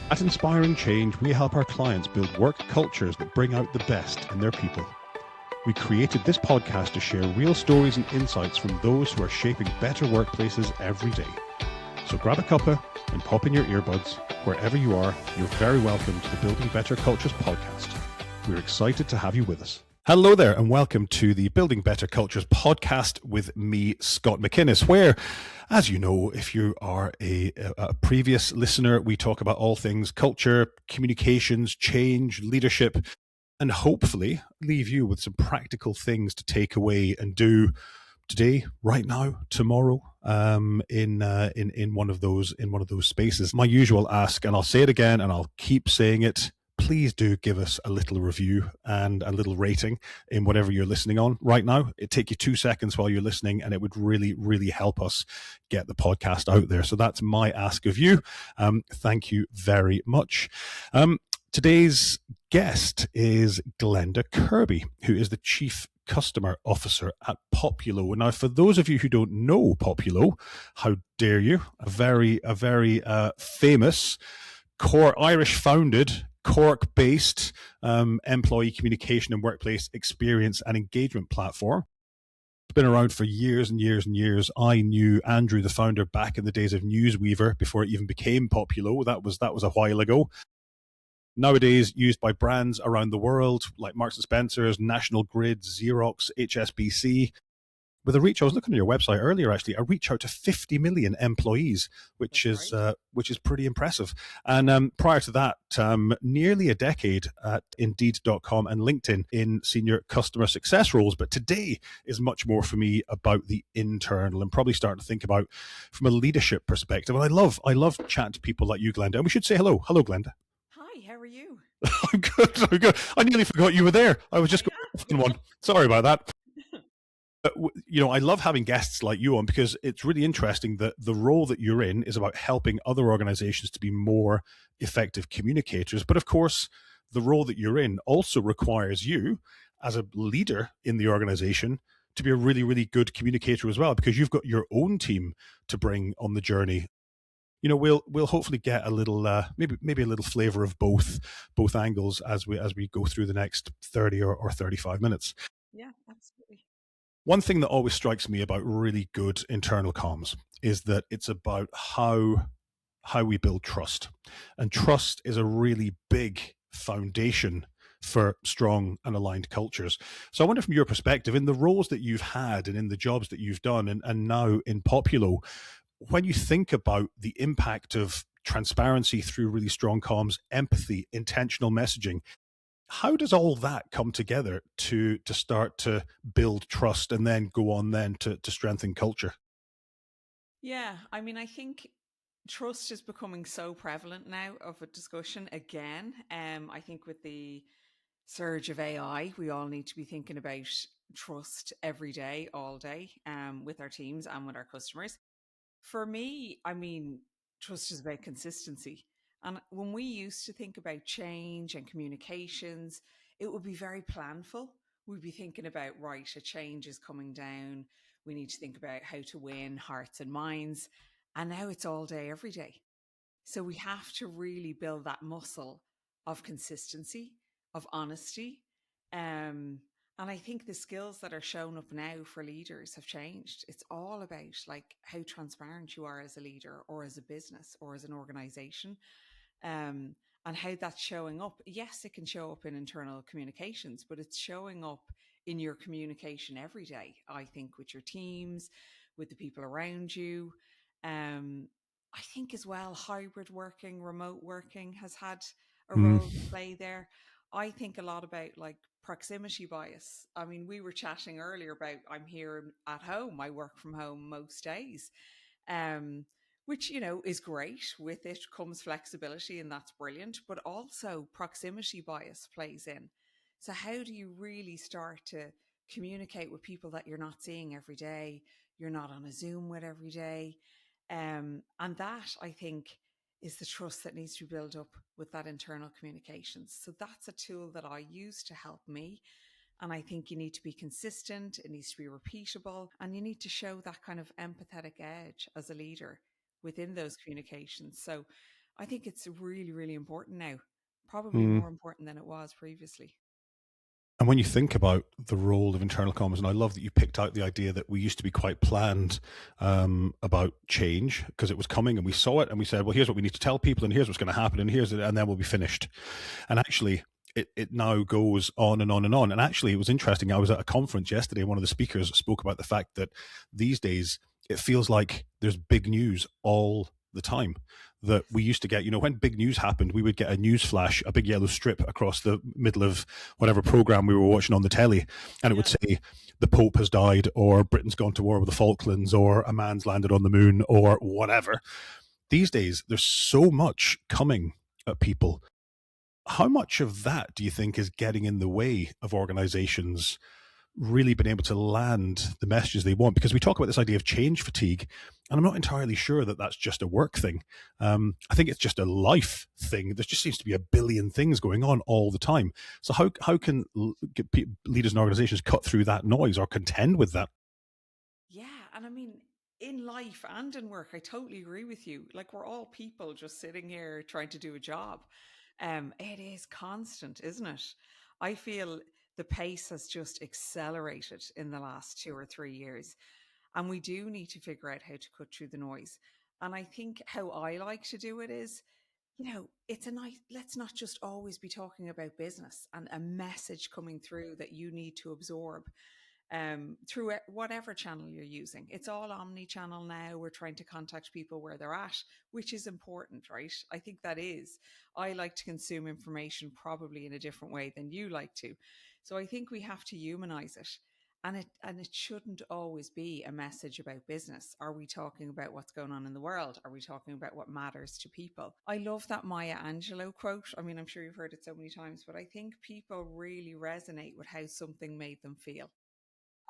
At Inspiring Change, we help our clients build work cultures that bring out the best in their people. We created this podcast to share real stories and insights from those who are shaping better workplaces every day. So grab a cuppa and pop in your earbuds. Wherever you are, you're very welcome to the Building Better Cultures podcast. We're excited to have you with us. Hello there, and welcome to the Building Better Cultures podcast with me, Scott McInnes, where, as you know, if you are a previous listener, we talk about all things culture, communications, change, leadership, and hopefully leave you with some practical things to take away and do today, right now, tomorrow, in one of those spaces. My usual ask, and I'll say it again, and I'll keep saying it. Please do give us a little review and a little rating in whatever you're listening on right now. It'd take you 2 seconds while you're listening, and it would really, really help us get the podcast out there. So that's my ask of you. Thank you very much. Today's guest is Glenda Kirby, who is the Chief Customer Officer at Poppulo. Now, for those of you who don't know Poppulo, how dare you? A very famous, Irish-founded, Cork-based employee communication and workplace experience and engagement platform. It's been around for years and years and years. I knew Andrew, the founder, back in the days of Newsweaver before it even became Poppulo. That was a while ago. Nowadays used by brands around the world like Marks and Spencer's, National Grid, Xerox, HSBC. With a reach, I was looking at your website earlier, actually, a reach out to 50 million employees, which is pretty impressive. And prior to that, nearly a decade at Indeed.com and LinkedIn in senior customer success roles. But today is much more for me about the internal and probably starting to think about from a leadership perspective. And I love chatting to people like you, Glenda. And we should say hello. Hello, Glenda. Hi, how are you? I'm good. I nearly forgot you were there. I was just going one. Sorry about that. I love having guests like you on because it's really interesting that the role that you're in is about helping other organizations to be more effective communicators. But of course, the role that you're in also requires you as a leader in the organization to be a really, really good communicator as well, because you've got your own team to bring on the journey. We'll hopefully get a little maybe a little flavor of both angles as we go through the next 30 or 35 minutes. Yeah, absolutely. One thing that always strikes me about really good internal comms is that it's about how we build trust. And trust is a really big foundation for strong and aligned cultures. So I wonder, from your perspective, in the roles that you've had and in the jobs that you've done and now in Poppulo, when you think about the impact of transparency through really strong comms, empathy, intentional messaging, how does all that come together to start to build trust and then go on then to strengthen culture? Yeah, I mean, I think trust is becoming so prevalent now of a discussion again. I think with the surge of AI, we all need to be thinking about trust every day, all day, with our teams and with our customers. For me, I mean, trust is about consistency. And when we used to think about change and communications, it would be very planful. We'd be thinking about, right, a change is coming down. We need to think about how to win hearts and minds. And now it's all day, every day. So we have to really build that muscle of consistency, of honesty. Um, and I think the skills that are shown up now for leaders have changed. It's all about like how transparent you are as a leader or as a business or as an organization. And how that's showing up. Yes, it can show up in internal communications, but it's showing up in your communication every day, I think, with your teams, with the people around you. I think as well, hybrid working, remote working has had a role to play there. I think a lot about like proximity bias. I mean, we were chatting earlier about I'm here at home, I work from home most days. Um, which is great. With it comes flexibility, and that's brilliant, but also proximity bias plays in. So how do you really start to communicate with people that you're not seeing every day, you're not on a Zoom with every day? And that, I think, is the trust that needs to be built up with that internal communications. So that's a tool that I use to help me. And I think you need to be consistent, it needs to be repeatable, and you need to show that kind of empathetic edge as a leader within those communications. So I think it's really, really important now, probably Mm. more important than it was previously. And when you think about the role of internal comms, and I love that you picked out the idea that we used to be quite planned about change because it was coming and we saw it and we said, well, here's what we need to tell people and here's what's going to happen and here's it, and then we'll be finished. And actually, it now goes on and on and on. And actually, it was interesting. I was at a conference yesterday and one of the speakers spoke about the fact that these days it feels like there's big news all the time. That we used to get, when big news happened, we would get a news flash, a big yellow strip across the middle of whatever program we were watching on the telly, and it would say the Pope has died, or Britain's gone to war with the Falklands, or a man's landed on the moon, or whatever. These days, there's so much coming at people. How much of that do you think is getting in the way of organizations really been able to land the messages they want? Because we talk about this idea of change fatigue, and I'm not entirely sure that that's just a work thing. I think it's just a life thing. There just seems to be a billion things going on all the time. So how can leaders and organizations cut through that noise or contend with that? Yeah, and I mean, in life and in work, I totally agree with you. Like we're all people just sitting here trying to do a job. It is constant, isn't it? I feel the pace has just accelerated in the last 2 or 3 years, and we do need to figure out how to cut through the noise. And I think how I like to do it is, it's a nice, let's not just always be talking about business and a message coming through that you need to absorb through whatever channel you're using. It's all omni-channel now. We're trying to contact people where they're at, which is important, right? I think that is. I like to consume information probably in a different way than you like to. So I think we have to humanize it. And it shouldn't always be a message about business. Are we talking about what's going on in the world? Are we talking about what matters to people? I love that Maya Angelou quote. I mean, I'm sure you've heard it so many times, but I think people really resonate with how something made them feel.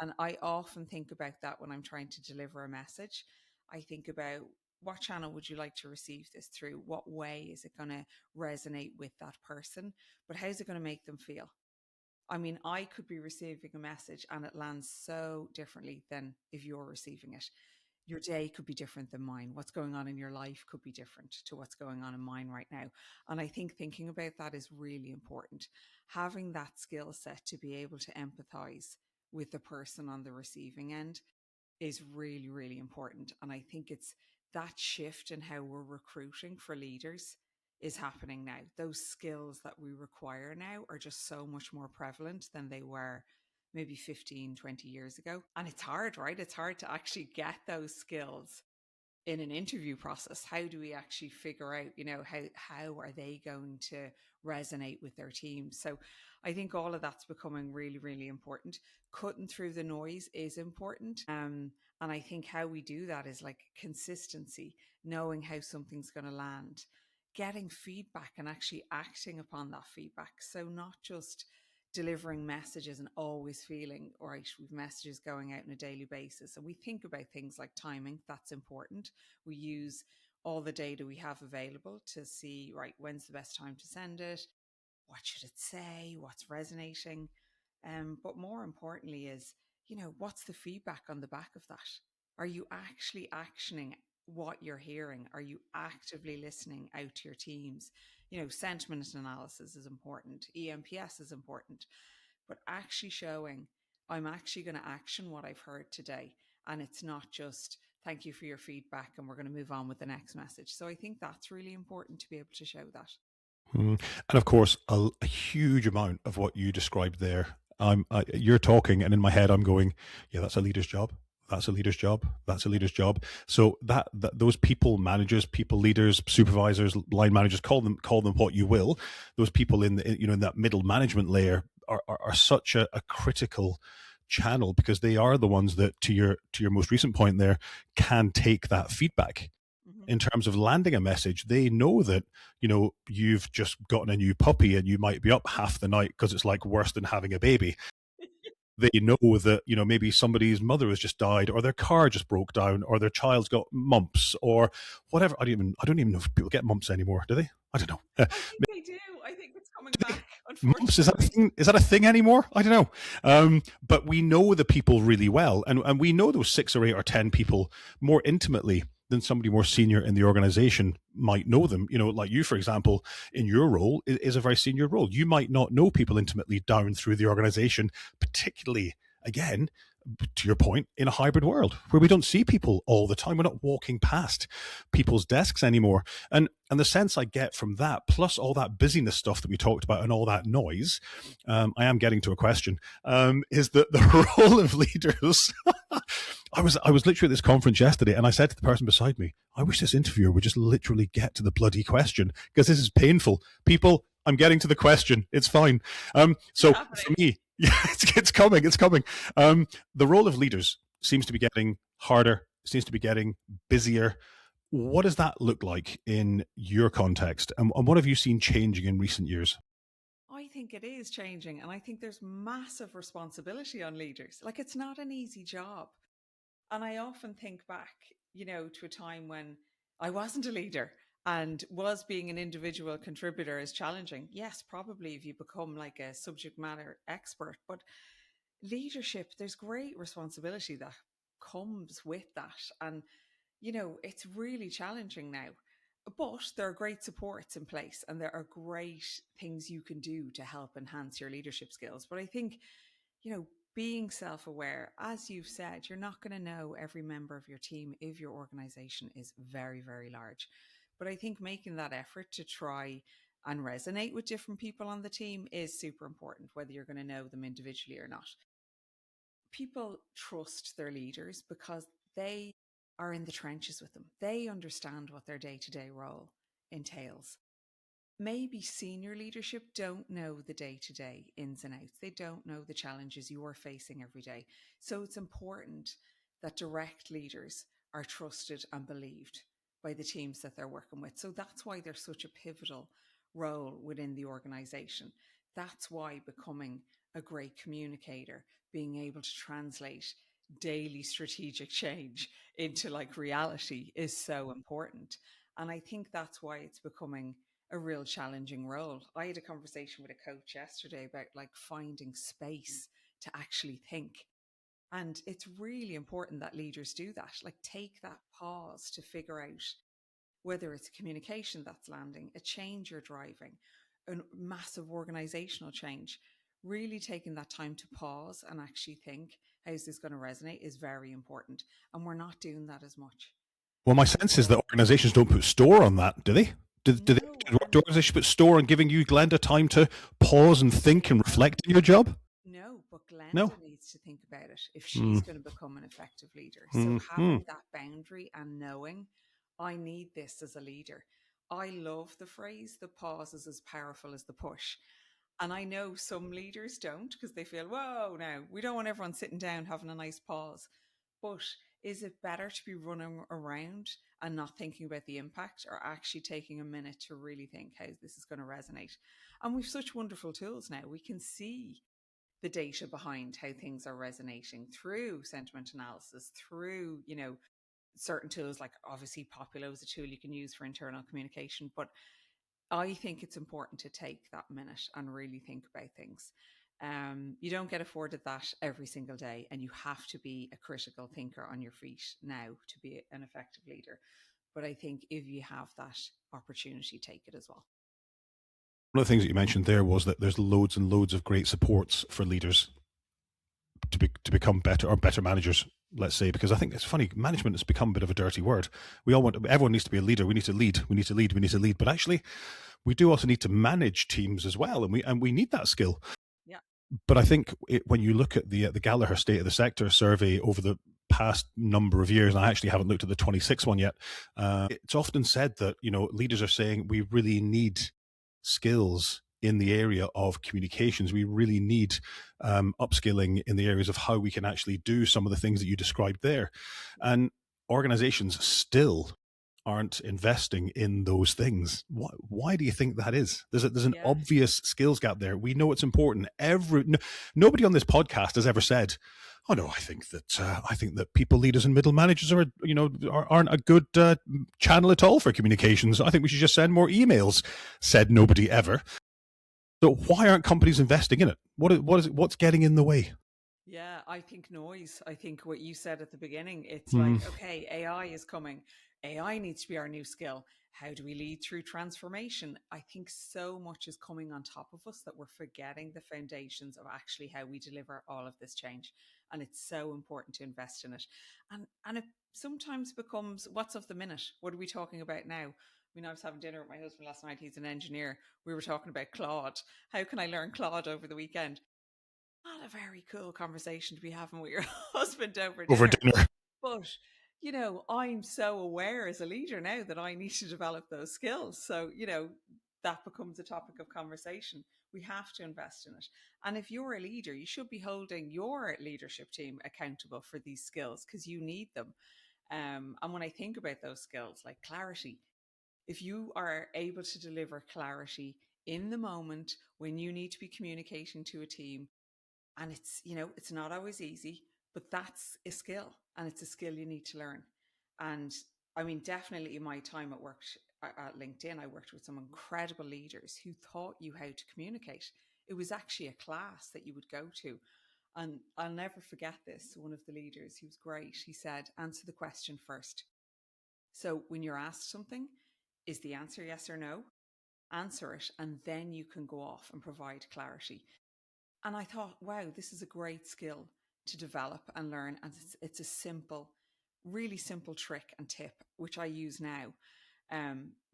And I often think about that when I'm trying to deliver a message. I think about what channel would you like to receive this through? What way is it going to resonate with that person? But how's it going to make them feel? I mean, I could be receiving a message and it lands so differently than if you're receiving it. Your day could be different than mine. What's going on in your life could be different to what's going on in mine right now. And I think thinking about that is really important. Having that skill set to be able to empathize with the person on the receiving end is really, really important. And I think it's that shift in how we're recruiting for leaders is happening now. Those skills that we require now are just so much more prevalent than they were maybe 15, 20 years ago. And it's hard, right? It's hard to actually get those skills in an interview process. How do we actually figure out, how are they going to resonate with their team? So I think all of that's becoming really, really important. Cutting through the noise is important. And I think how we do that is like consistency, knowing how something's going to land, getting feedback and actually acting upon that feedback. So not just delivering messages and always feeling, all right, we've messages going out on a daily basis. And we think about things like timing, that's important. We use all the data we have available to see, right, when's the best time to send it? What should it say? What's resonating? But more importantly is, what's the feedback on the back of that? Are you actually actioning what you're hearing? Are you actively listening out to your teams? Sentiment analysis is important. EMPS is important, but actually showing I'm actually going to action what I've heard today. And it's not just thank you for your feedback and we're going to move on with the next message. So I think that's really important to be able to show that. And of course, a huge amount of what you described there, you're talking, and in my head, I'm going, yeah, that's a leader's job. That's a leader's job. That's a leader's job. So that those people managers, people leaders, supervisors, line managers, call them what you will. Those people in that middle management layer are such a critical channel because they are the ones that, to your most recent point there, can take that feedback Mm-hmm. in terms of landing a message. They know that, you've just gotten a new puppy and you might be up half the night because it's like worse than having a baby. They know that, maybe somebody's mother has just died or their car just broke down or their child's got mumps or whatever. I don't even know if people get mumps anymore. Do they? I don't know. I think they do. I think it's coming back, Mumps, is that a unfortunately. thing? Is that a thing anymore? I don't know. But we know the people really well, and we know those 6 or 8 or 10 people more intimately than somebody more senior in the organization might know them. Like you, for example, in your role is a very senior role. You might not know people intimately down through the organization, particularly, again, to your point, in a hybrid world where we don't see people all the time. We're not walking past people's desks anymore. And the sense I get from that, plus all that busyness stuff that we talked about and all that noise, I am getting to a question, is that the role of leaders. I was literally at this conference yesterday, and I said to the person beside me, I wish this interviewer would just literally get to the bloody question, because this is painful. People, I'm getting to the question. It's fine. So for me, yeah, it's coming. It's coming. The role of leaders seems to be getting harder, seems to be getting busier. What does that look like in your context? And what have you seen changing in recent years? I think it is changing. And I think there's massive responsibility on leaders. Like, it's not an easy job. And I often think back, to a time when I wasn't a leader and was being an individual contributor is challenging. Yes, probably if you become like a subject matter expert, but leadership, there's great responsibility that comes with that. And, it's really challenging now. But there are great supports in place and there are great things you can do to help enhance your leadership skills. But I think, being self aware, as you've said, you're not going to know every member of your team if your organization is very, very large. But I think making that effort to try and resonate with different people on the team is super important, whether you're going to know them individually or not. People trust their leaders because they are in the trenches with them. They understand what their day to day role entails. Maybe senior leadership don't know the day to day ins and outs. They don't know the challenges you're facing every day. So it's important that direct leaders are trusted and believed by the teams that they're working with. So that's why they're such a pivotal role within the organization. That's why becoming a great communicator, being able to translate daily strategic change into like reality is so important. And I think that's why it's becoming a real challenging role. I had a conversation with a coach yesterday about like finding space to actually think. And it's really important that leaders do that, like take that pause to figure out whether it's communication that's landing, a change you're driving, a massive organizational change. Really taking that time to pause and actually think, how's this going to resonate is very important. And we're not doing that as much. Well, my sense is that organizations don't put store on that, do they? No, Do organizations put store on giving you, Glenda, time to pause and think and reflect in your job? no, but No. Glenda needs to think about it if she's going to become an effective leader. So having that boundary and knowing, I need this as a leader. I love the phrase, the pause is as powerful as the push. And I know some leaders don't because they feel, whoa, now we don't want everyone sitting down having a nice pause. But is it better to be running around and not thinking about the impact, or actually taking a minute to really think how this is going to resonate? And we've such wonderful tools now. We can see the data behind how things are resonating through sentiment analysis, through, certain tools like obviously Poppulo is a tool you can use for internal communication. But I think it's important to take that minute and really think about things. You don't get afforded that every single day, and you have to be a critical thinker on your feet now to be an effective leader. But I think if you have that opportunity, take it as well. One of the things that you mentioned there was that there's loads and loads of great supports for leaders to become better, or better managers, let's say, because I think it's funny, management has become a bit of a dirty word. Everyone needs to be a leader. We need to lead. But actually, we do also need to manage teams as well, and we need that skill. Yeah. But I think when you look at the Gallagher State of the Sector survey over the past number of years, and I actually haven't looked at the 26 one yet, it's often said that leaders are saying we really need skills in the area of communications. We really need upskilling in the areas of how we can actually do some of the things that you described there. And organizations still aren't investing in those things. Why do you think that is? There's an obvious skills gap there. We know it's important. Nobody on this podcast has ever said, "Oh no, I think that people, leaders, and middle managers aren't a good channel at all for communications. I think we should just send more emails." Said nobody ever. So why aren't companies investing in it? What's getting in the way? Yeah, I think noise. I think what you said at the beginning, it's like, okay, AI is coming. AI needs to be our new skill. How do we lead through transformation? I think so much is coming on top of us that we're forgetting the foundations of actually how we deliver all of this change. And it's so important to invest in it. And it sometimes becomes what's of the minute? What are we talking about now? I mean, I was having dinner with my husband last night. He's an engineer. We were talking about Claude. How can I learn Claude over the weekend? Not a very cool conversation to be having with your husband over Over dinner. dinner. But, I'm so aware as a leader now that I need to develop those skills. So, that becomes a topic of conversation. We have to invest in it. And if you're a leader, you should be holding your leadership team accountable for these skills because you need them. And when I think about those skills, like clarity, if you are able to deliver clarity in the moment when you need to be communicating to a team, and it's not always easy, but that's a skill, and it's a skill you need to learn. And I mean, definitely in my time at LinkedIn, I worked with some incredible leaders who taught you how to communicate. It was actually a class that you would go to. And I'll never forget this. One of the leaders, he was great. He said, answer the question first. So when you're asked something, is the answer yes or no? Answer it, and then you can go off and provide clarity. And I thought, wow, this is a great skill to develop and learn. And it's a simple, really simple trick and tip, which I use now.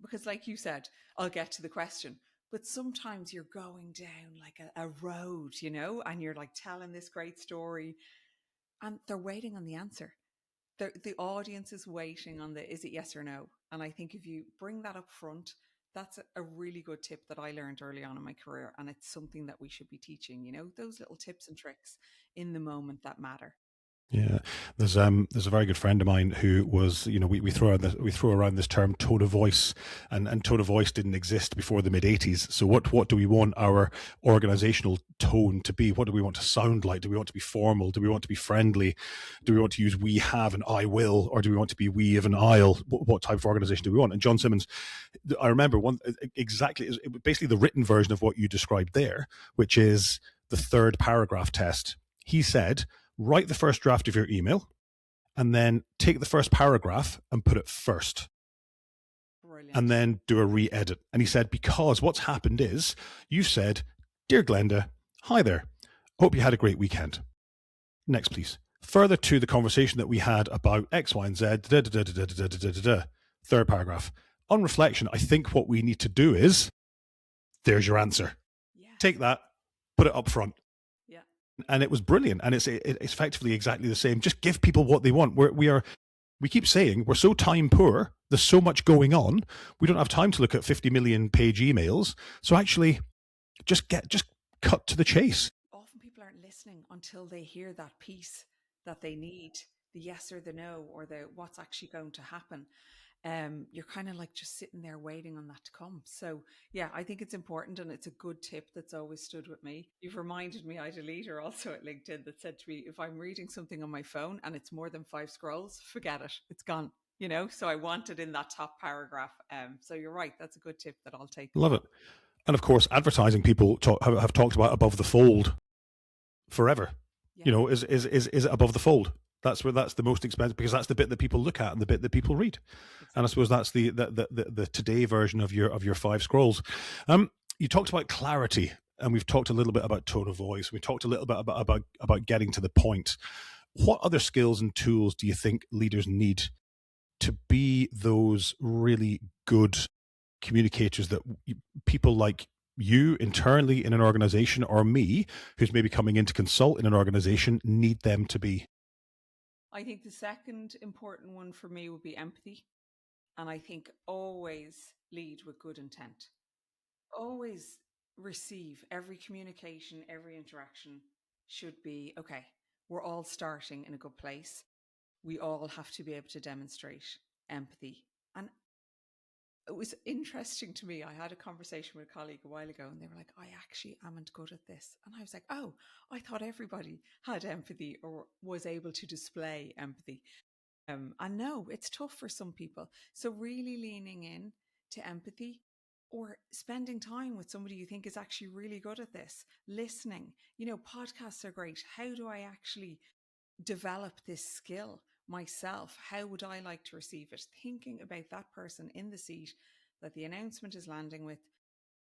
Because, like you said, I'll get to the question. But sometimes you're going down like a road, and you're like telling this great story and they're waiting on the answer. The audience is waiting on the is it yes or no. And I think if you bring that up front, that's a really good tip that I learned early on in my career. And it's something that we should be teaching, those little tips and tricks in the moment that matter. Yeah, there's a very good friend of mine who was, we throw around this term tone of voice, and tone of voice didn't exist before the mid-80s. So what do we want our organizational tone to be? What do we want to sound like? Do we want to be formal? Do we want to be friendly? Do we want to use we have and I will, or do we want to be we have and I'll? What type of organization do we want? And John Simmons, I remember one exactly, basically the written version of what you described there, which is the third paragraph test. He said, write the first draft of your email and then take the first paragraph and put it first. Brilliant. And then do a re-edit. And he said, because what's happened is you said, dear Glenda, hi there. Hope you had a great weekend. Next, please. Further to the conversation that we had about X, Y, and Z. Third paragraph. On reflection, I think what we need to do is, there's your answer. Yes. Take that, put it up front. Yeah. And it was brilliant. And it's effectively exactly the same. Just give people what they want. We keep saying we're so time poor. There's so much going on. We don't have time to look at 50 million page emails. So actually, just cut to the chase. Often people aren't listening until they hear that piece that they need, the yes or the no, or the what's actually going to happen. You're kind of like just sitting there waiting on that to come. So yeah, I think it's important, and it's a good tip that's always stood with me. You've reminded me, I had a leader also at LinkedIn that said to me, if I'm reading something on my phone and it's more than 5 scrolls, forget it, it's gone. So I want it in that top paragraph. So you're right, that's a good tip that I'll take. Love it. And of course, advertising people have talked about above the fold forever. Yeah. Is it above the fold? That's the most expensive, because that's the bit that people look at and the bit that people read. Exactly. And I suppose that's the today version of your 5 scrolls. You talked about clarity, and we've talked a little bit about tone of voice. We talked a little bit about getting to the point. What other skills and tools do you think leaders need to be those really good communicators that people like you internally in an organization, or me, who's maybe coming in to consult in an organization, need them to be? I think the second important one for me would be empathy. And I think always lead with good intent. Always receive every communication, every interaction should be okay. We're all starting in a good place. We all have to be able to demonstrate empathy. And it was interesting to me. I had a conversation with a colleague a while ago, and they were like, I actually amn't good at this. And I was like, oh, I thought everybody had empathy or was able to display empathy. And no, it's tough for some people. So really leaning in to empathy, or spending time with somebody you think is actually really good at this, listening. Podcasts are great. How do I actually develop this skill? myself, how would I like to receive it? Thinking about that person in the seat that the announcement is landing with,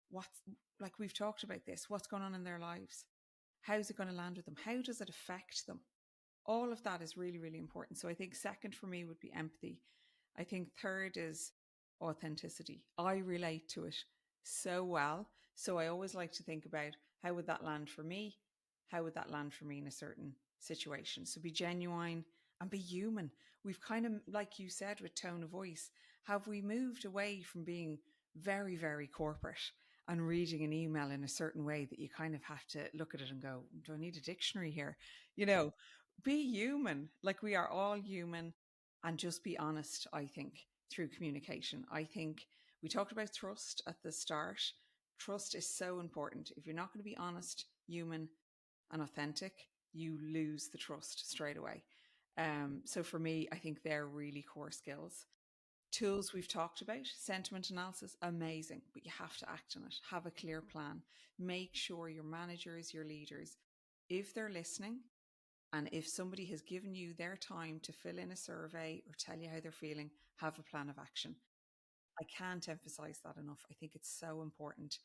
what's, like we've talked about this, what's going on in their lives? How's it going to land with them? How does it affect them? All of that is really, really important. So I think second for me would be empathy. I think third is authenticity. I relate to it so well. So I always like to think about, how would that land for me? How would that land for me in a certain situation? So be genuine and be human. We've kind of, like you said, with tone of voice, have we moved away from being very, very corporate and reading an email in a certain way that you kind of have to look at it and go, do I need a dictionary here? You know, be human. Like we are all human, and just be honest, I think, through communication. I think we talked about trust at the start. Trust is so important. If you're not going to be honest, human, and authentic, you lose the trust straight away. So for me, I think they're really core skills. Tools we've talked about, sentiment analysis, amazing, but you have to act on it. Have a clear plan. Make sure your managers, your leaders, if they're listening, and if somebody has given you their time to fill in a survey or tell you how they're feeling, have a plan of action. I can't emphasize that enough. I think it's so important.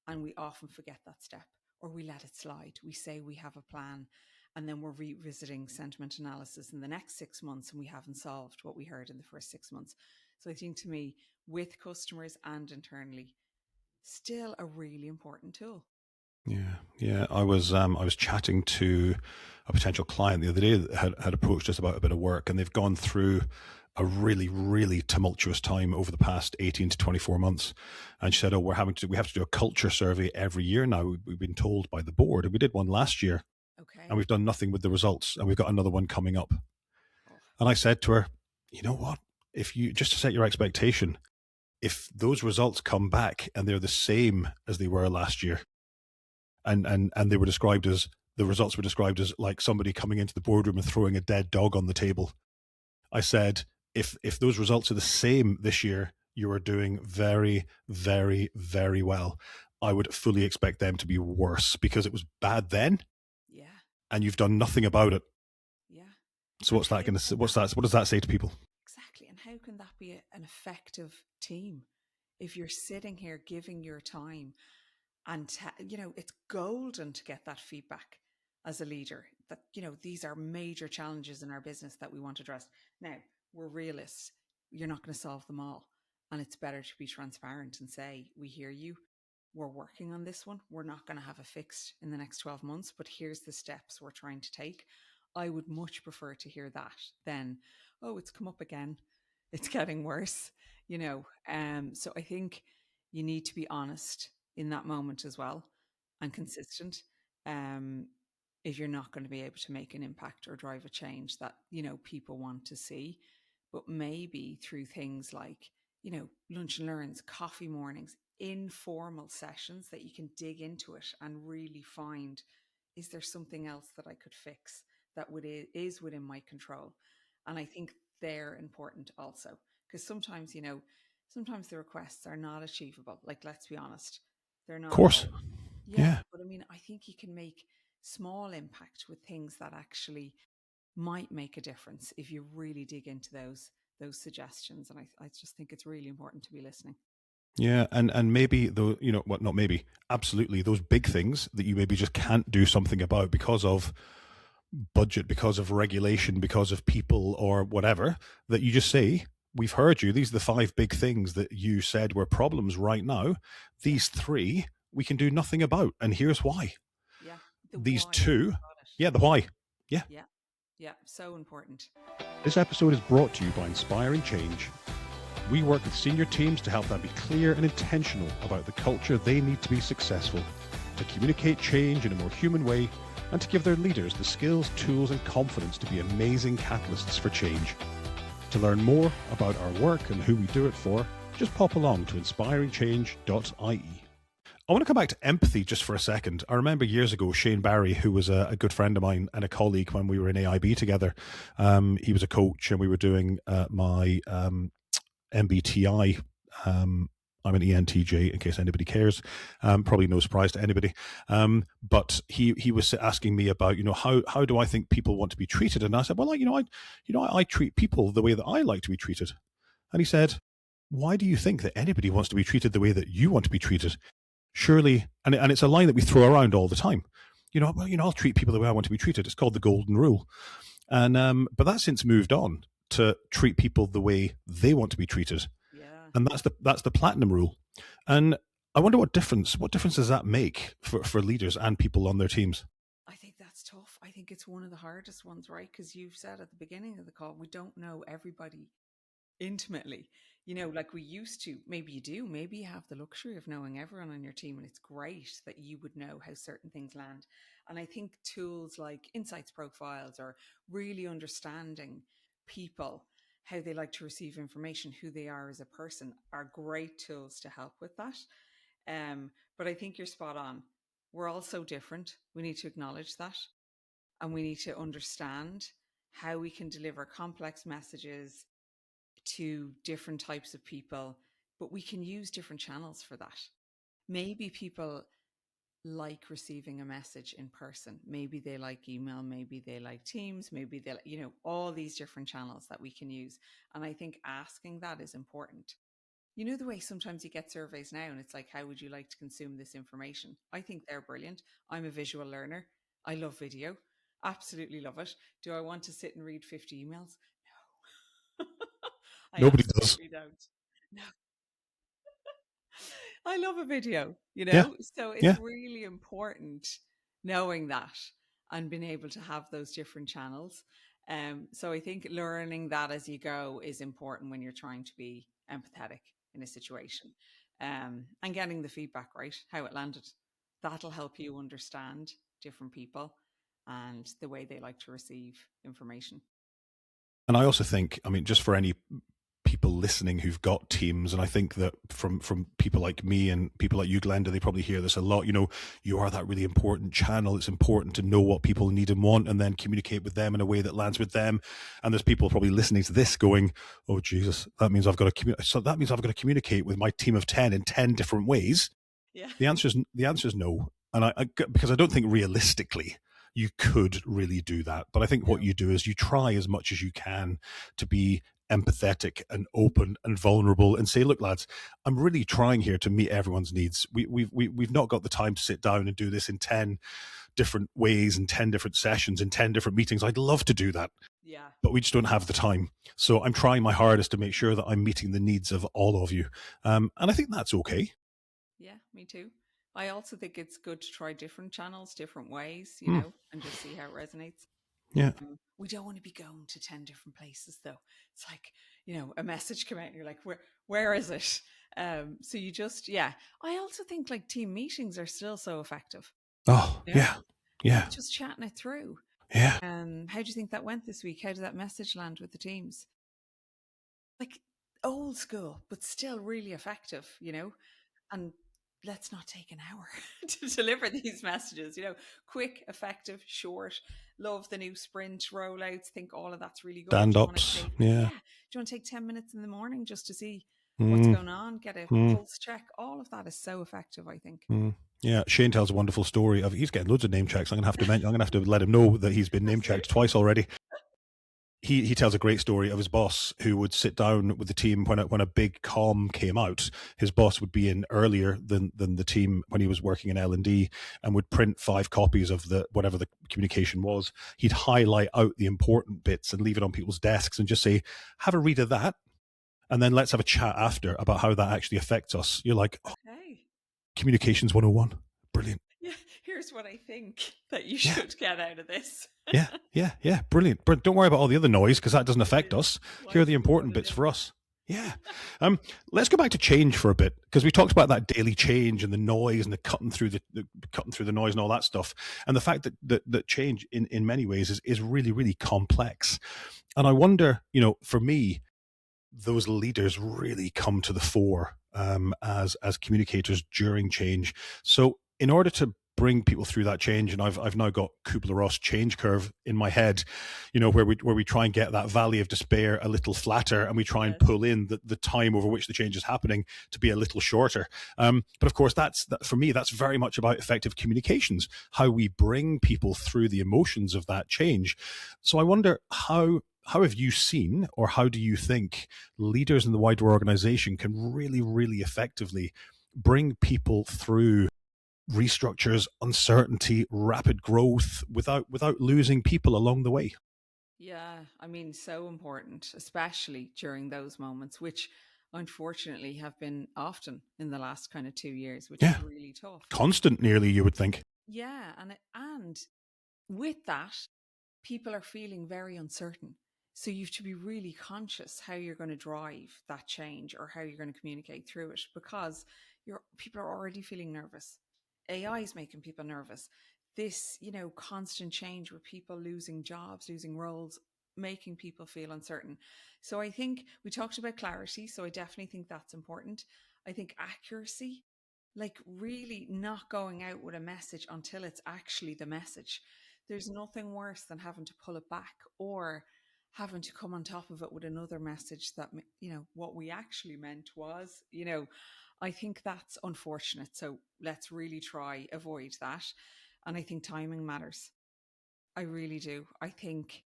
And we often forget that step, or we let it slide. We say we have a plan, and then we're revisiting sentiment analysis in the next 6 months, and we haven't solved what we heard in the first 6 months. So I think to me, with customers and internally, still a really important tool. Yeah, yeah. I was chatting to a potential client the other day that had approached us about a bit of work, and they've gone through a really, really tumultuous time over the past 18 to 24 months. And she said, "Oh, we have to do a culture survey every year now. We've been told by the board, and we did one last year, and Okay. we've done nothing with the results, and we've got another one coming up." Oh, And I said to her, "You know what? If you just to set your expectation, if those results come back and they're the same as they were last year, and they were described as the results were described as like somebody coming into the boardroom and throwing a dead dog on the table." I said, if those results are the same this year, you are doing very, very, very well. I would fully expect them to be worse because it was bad then, yeah. and you've done nothing about it. Yeah. So And what's that how going to? can What's that that? What does that say to people? exactly? And how can that be an effective team if you're sitting here giving your time and it's golden to get that feedback as a leader that these are major challenges in our business that we want addressed. Now, we're realists. You're not going to solve them all, and it's better to be transparent and say, we hear you, we're working on this one, we're not going to have a fix in the next 12 months, but here's the steps we're trying to take. I would much prefer to hear that than, oh, it's come up again, it's getting worse. So I think you need to be honest in that moment as well, and consistent, um, if you're not going to be able to make an impact or drive a change that people want to see. But maybe through things like lunch and learns, coffee mornings, informal sessions that you can dig into it and really find, is there something else that I could fix that is within my control? And I think they're important also, because sometimes the requests are not achievable. Like, let's be honest, they're Of not course. all. Yeah, Yeah. but I mean, I think you can make small impact with things that actually might make a difference if you really dig into those suggestions. And I just think it's really important to be listening. Yeah, and maybe though, what, not maybe, absolutely, those big things that you maybe just can't do something about because of budget, because of regulation, because of people or whatever, that you just say, we've heard you. These are the five big things that you said were problems right now. Yeah, These three we can do nothing about, and here's why. yeah. The These why. two, Got it. yeah, the why. Yeah. Yeah, yeah. So important. This episode is brought to you by Inspiring Change. We work with senior teams to help them be clear and intentional about the culture they need to be successful, to communicate change in a more human way, and to give their leaders the skills, tools, and confidence to be amazing catalysts for change. To learn more about our work and who we do it for, just pop along to inspiringchange.ie. I want to come back to empathy just for a second. I remember years ago, Shane Barry, who was a good friend of mine and a colleague when we were in AIB together, he was a coach and we were doing my MBTI I'm an ENTJ, in case anybody cares. Probably no surprise to anybody. But he was asking me about, how do I think people want to be treated? And I said, well, I treat people the way that I like to be treated. And he said, why do you think that anybody wants to be treated the way that you want to be treated? Surely, and it's a line that we throw around all the time. I'll treat people the way I want to be treated. It's called the golden rule. And but that's since moved on to treat people the way they want to be treated. Yeah. And that's the platinum rule. And I wonder what difference does that make for leaders and people on their teams? I think that's tough. I think it's one of the hardest ones, right? Because you've said at the beginning of the call, we don't know everybody intimately, like we used to. Maybe you do, maybe you have the luxury of knowing everyone on your team, and it's great that you would know how certain things land. And I think tools like insights profiles or really understanding people, how they like to receive information, who they are as a person, are great tools to help with that. But I think you're spot on. We're all so different. We need to acknowledge that, and we need to understand how we can deliver complex messages to different types of people, but we can use different channels for that. Maybe people like receiving a message in person. Maybe they like email, maybe they like Teams, maybe they, all these different channels that we can use. And I think asking that is important. The way sometimes you get surveys now and it's like, how would you like to consume this information? I think they're brilliant. I'm a visual learner. I love video. Absolutely love it. Do I want to sit and read 50 emails? No. I Nobody does. absolutely don't. No. I love a video, Yeah, So it's yeah. really important knowing that and being able to have those different channels. So I think learning that as you go is important when you're trying to be empathetic in a situation, and getting the feedback right, how it landed. That'll help you understand different people and the way they like to receive information. And I also think, I mean, just for any people listening who've got teams, and I think that from people like me and people like you, Glenda, they probably hear this a lot. You are that really important channel. It's important to know what people need and want, and then communicate with them in a way that lands with them. And there's people probably listening to this going, "Oh Jesus, that means I've got to So that means I've got to communicate with my team of 10 in 10 different ways." Yeah. The answer is no, and because I don't think realistically you could really do that. But I think what No. you do is you try as much as you can to be empathetic and open and vulnerable and say, look, lads, I'm really trying here to meet everyone's needs. We've not got the time to sit down and do this in 10 different ways and 10 different sessions and 10 different meetings. I'd love to do that, Yeah. but we just don't have the time. So I'm trying my hardest to make sure that I'm meeting the needs of all of you. And I think that's okay. Yeah, me too. I also think it's good to try different channels, different ways, Mm, and just see how it resonates. yeah. We don't want to be going to 10 different places though. It's like, a message come out and you're like, where is it? So you just, yeah. I also think like team meetings are still so effective, Oh, you know, yeah. Yeah. just chatting it through. Yeah. How do you think that went this week? How did that message land with the teams? Like old school, but still really effective, and let's not take an hour to deliver these messages, quick, effective, short. Love the new sprint rollouts. Think all of that's really good. Stand Do you want to ups. take, Yeah. yeah, do you want to take 10 minutes in the morning just to see what's Mm, going on, get a mm, pulse check? All of that is so effective, I think. mm. Yeah, Shane tells a wonderful story of he's getting loads of name checks. I'm gonna have to let him know that he's been name checked Absolutely. twice already. He tells a great story of his boss who would sit down with the team when a big comm came out. His boss would be in earlier than the team when he was working in L&D, and would print 5 copies of the whatever the communication was. He'd highlight out the important bits and leave it on people's desks and just say, have a read of that, and then let's have a chat after about how that actually affects us. You're like, oh, Okay. communications 101. Brilliant. Yeah. Here's what I think that you Yeah. should get out of this. Yeah. Brilliant. But don't worry about all the other noise because that doesn't affect Yeah. us. Why Here are the think about important it bits for different? us. Yeah. Let's go back to change for a bit because we talked about that daily change and the noise and the cutting through the noise and all that stuff, and the fact that change in many ways is really really complex. And I wonder, for me, those leaders really come to the fore as communicators during change. So in order to bring people through that change. And I've now got Kubler-Ross change curve in my head, where we try and get that valley of despair a little flatter, and we try and Yes. pull in the time over which the change is happening to be a little shorter. But of course, for me, that's very much about effective communications, how we bring people through the emotions of that change. So I wonder how have you seen, or how do you think leaders in the wider organization can really, really effectively bring people through restructures, uncertainty, rapid growth without losing people along the way? Yeah, I mean, so important, especially during those moments, which unfortunately have been often in the last kind of 2 years, which is Yeah, really tough. constant nearly, you would think. Yeah, and with that, people are feeling very uncertain. So you have to be really conscious how you're going to drive that change or how you're going to communicate through it, because people are already feeling nervous. AI is making people nervous. This, constant change with people losing jobs, losing roles, making people feel uncertain. So I think we talked about clarity. So I definitely think that's important. I think accuracy, like really not going out with a message until it's actually the message. There's nothing worse than having to pull it back or having to come on top of it with another message that, what we actually meant was, I think that's unfortunate. So let's really try avoid that. And I think timing matters. I really do. I think,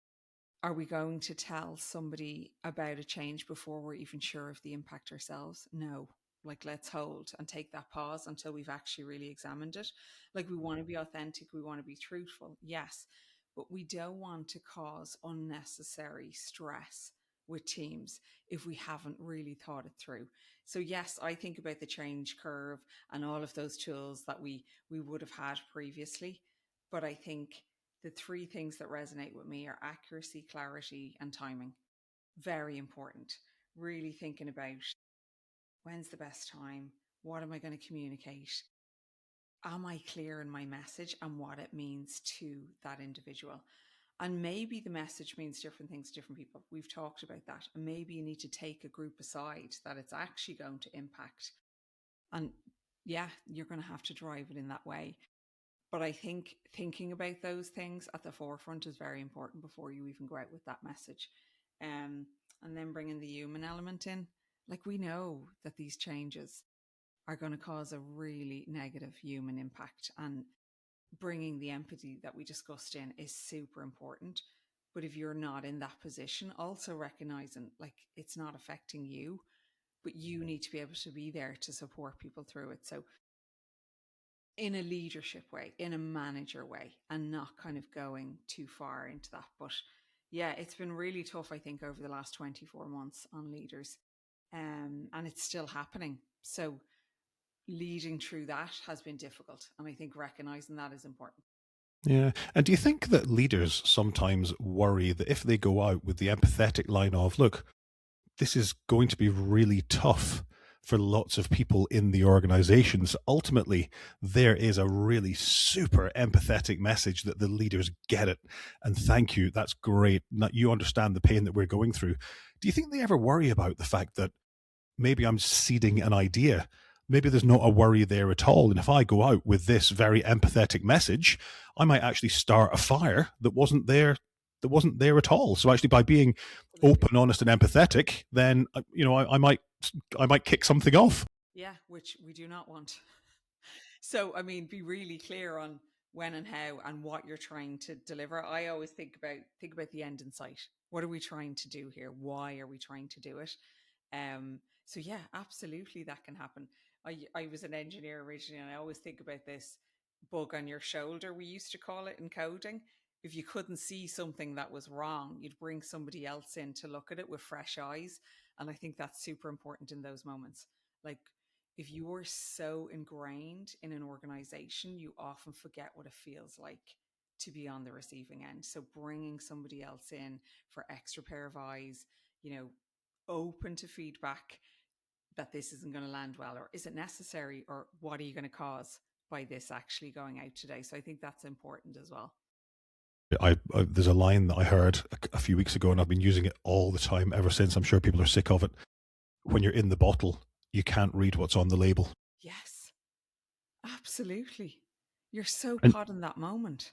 are we going to tell somebody about a change before we're even sure of the impact ourselves? No. Like, let's hold and take that pause until we've actually really examined it. Like, we want to be authentic, we want to be truthful, yes, but we don't want to cause unnecessary stress with teams if we haven't really thought it through. So yes, I think about the change curve and all of those tools that we would have had previously, but I think the three things that resonate with me are accuracy, clarity, and timing. Very important. Really thinking about, when's the best time? What am I going to communicate? Am I clear in my message and what it means to that individual? And maybe the message means different things to different people. We've talked about that. And maybe you need to take a group aside that it's actually going to impact. And yeah, you're going to have to drive it in that way. But I think thinking about those things at the forefront is very important before you even go out with that message. Um, and then bringing the human element in. Like, we know that these changes are going to cause a really negative human impact. And bringing the empathy that we discussed in is super important. But if you're not in that position, also recognizing like it's not affecting you, but you need to be able to be there to support people through it. So in a leadership way, in a manager way, and not kind of going too far into that. But yeah, it's been really tough, I think, over the last 24 months on leaders. And it's still happening. So leading through that has been difficult. And I think recognizing that is important. Yeah. And do you think that leaders sometimes worry that if they go out with the empathetic line of, look, this is going to be really tough for lots of people in the organizations, ultimately, there is a really super empathetic message that the leaders get it. And thank you. That's great. You understand the pain that we're going through. Do you think they ever worry about the fact that maybe I'm seeding an idea? Maybe there's not a worry there at all. And if I go out with this very empathetic message, I might actually start a fire that wasn't there at all. So actually, by being Absolutely. open, honest, and empathetic, then I might kick something off. Yeah, which we do not want. So, I mean, be really clear on when and how and what you're trying to deliver. I always think about the end in sight. What are we trying to do here? Why are we trying to do it? So yeah, absolutely that can happen. I was an engineer originally, and I always think about this bug on your shoulder, we used to call it in coding. If you couldn't see something that was wrong, you'd bring somebody else in to look at it with fresh eyes. And I think that's super important in those moments. Like, if you are so ingrained in an organization, you often forget what it feels like to be on the receiving end. So bringing somebody else in for extra pair of eyes, open to feedback, that this isn't going to land well, or is it necessary, or what are you going to cause by this actually going out today? So I think that's important as well. There's a line that I heard a few weeks ago, and I've been using it all the time ever since. I'm sure people are sick of it. When you're in the bottle, you can't read what's on the label. Yes, absolutely. You're so And caught in that moment.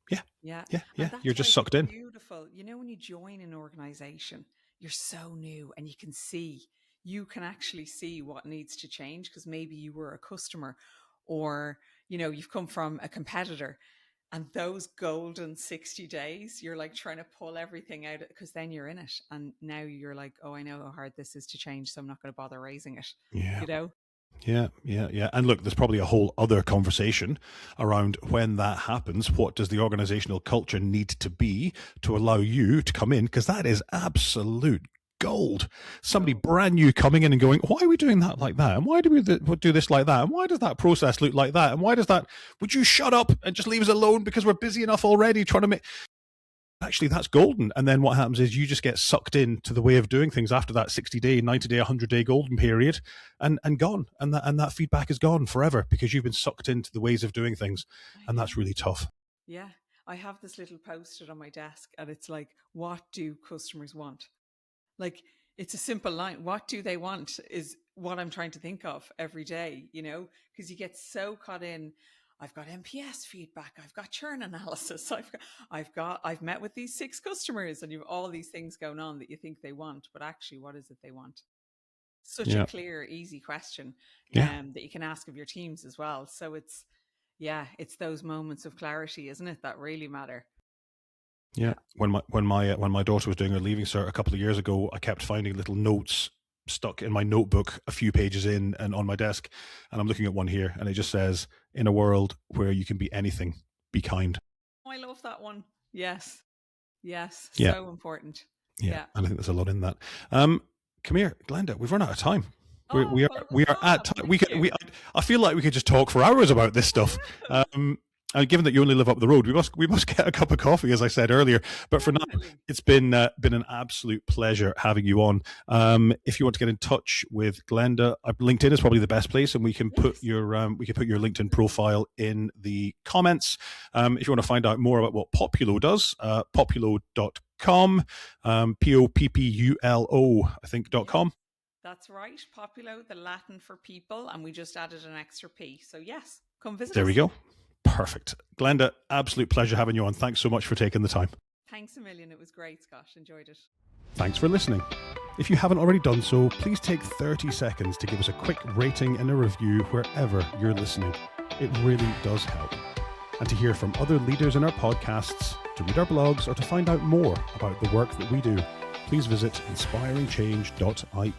yeah, Yeah. yeah, And yeah. You're that's why just it's sucked in. beautiful. You know, when you join an organization, you're so new and you can actually see what needs to change because maybe you were a customer or, you've come from a competitor. And those golden 60 days, you're like trying to pull everything out because then you're in it. And now you're like, oh, I know how hard this is to change. So I'm not going to bother raising it, Yeah. you know? Yeah, yeah, yeah. And look, there's probably a whole other conversation around when that happens. What does the organizational culture need to be to allow you to come in? Because that is absolute gold. Somebody Go. brand new coming in and going, why are we doing that like that? And why do we do this like that? And why does that process look like that? And why does that, would you shut up and just leave us alone because we're busy enough already trying to make, actually that's golden. And then what happens is you just get sucked into the way of doing things after that 60-day, 90-day, 100-day golden period and gone. And that feedback is gone forever because you've been sucked into the ways of doing things. I And that's know. really tough. Yeah. I have this little post-it on my desk and it's like, what do customers want? Like, it's a simple line. What do they want is what I'm trying to think of every day, because you get so caught in. I've got NPS feedback. I've got churn analysis. I've met with these 6 customers, and you've all these things going on that you think they want, but actually, what is it they want? Such a Yeah. clear, easy question, Yeah. that you can ask of your teams as well. So it's those moments of clarity, isn't it, that really matter. Yeah. Yeah. When my daughter was doing her leaving cert a couple of years ago, I kept finding little notes stuck in my notebook a few pages in and on my desk. And I'm looking at one here and it just says, in a world where you can be anything, be kind. Oh, I love that one. Yes. Yes. Yeah. So important. Yeah. Yeah. And I think there's a lot in that. Come here, Glenda, we've run out of time. We, Oh, we are well, it was we are at fab. time. Thank you. I feel like we could just talk for hours about this stuff. And given that you only live up the road, we must get a cup of coffee, as I said earlier. But for now, Definitely. it's been an absolute pleasure having you on. If you want to get in touch with Glenda, LinkedIn is probably the best place, and we can put Yes. your LinkedIn profile in the comments. If you want to find out more about what Poppulo does, poppulo.com, Poppulo, I think .com. That's right. Populo, the Latin for people, and we just added an extra P. So yes, come visit There us. we go. Perfect. Glenda, absolute pleasure having you on. Thanks so much for taking the time. Thanks a million. It was great, Scott. Enjoyed it. Thanks for listening. If you haven't already done so, please take 30 seconds to give us a quick rating and a review wherever you're listening. It really does help. And to hear from other leaders in our podcasts, to read our blogs, or to find out more about the work that we do, please visit inspiringchange.ie.